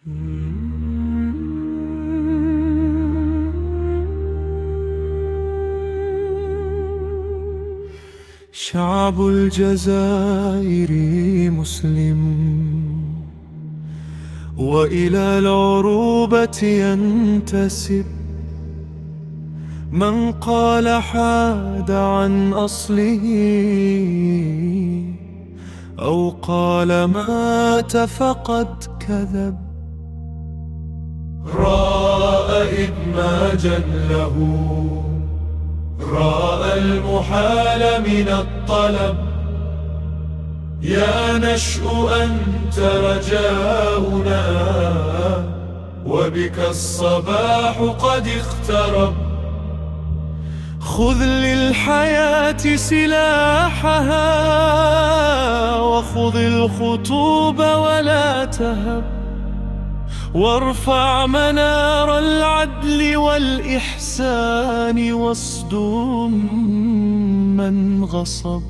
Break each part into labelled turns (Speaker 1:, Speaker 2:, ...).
Speaker 1: شعب الجزائر مسلم، وإلى العروبة ينتسب. من قال حاد عن أصله، أو قال مات فقد كذب. راى إدماجا له، راى المحال من الطلب. يا نشأ أنت رجاؤنا، وبك الصباح قد اقترب. خذ للحياة سلاحها، وخذ الخطوب ولا تهب. وارفع منار العدل والإحسان، واصدم من غصب.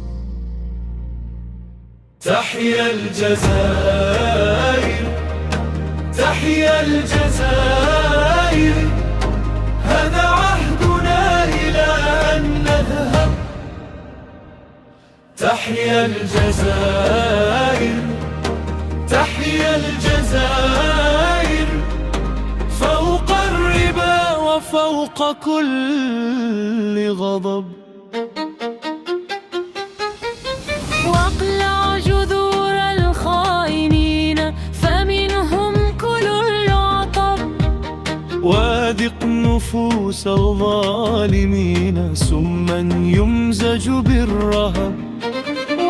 Speaker 1: تحيا الجزائر، تحيا الجزائر، هذا عهدنا إلى أن نذهب. تحيا الجزائر، تحيا الجزائر، فوق الربا وفوق كل غضب.
Speaker 2: واقلع جذور الخائنين، فمنهم كل العطب.
Speaker 1: واذق نفوس الظالمين، سما يمزج بالرهب.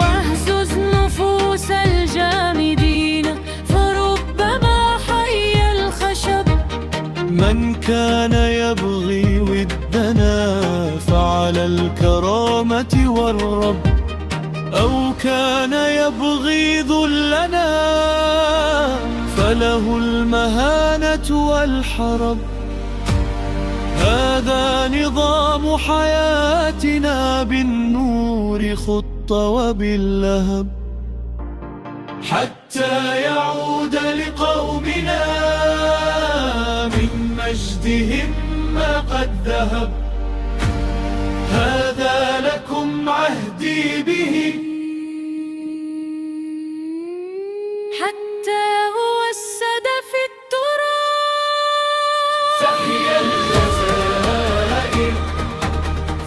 Speaker 2: واهزز نفوس الجامدين، فربما حي الخشب.
Speaker 1: من كان يبغي ودنا، فعلى الكرامة والرب. أو كان يبغي ذلنا، فله المهانة والحرب. هذا نظام حياتنا، بالنور خط وباللهب. حتى يعود لقومنا من مجدهم ما قد ذهب. هذا لكم عهدي به،
Speaker 2: حتى وسد في التراب.
Speaker 1: تحيا الجزائر،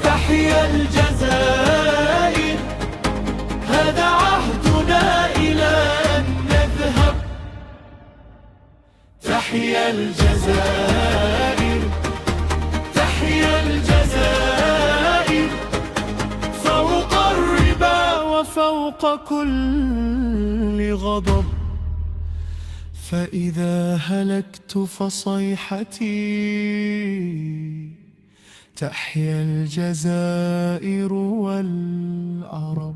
Speaker 1: تحيا الجزائر، هذا عهدنا إلى أن نذهب. تحيا الجزائر، تحيا الجزائر، فوق الربا وفوق كل غضب. فإذا هلكت فصيحتي، تحيا الجزائر والعرب.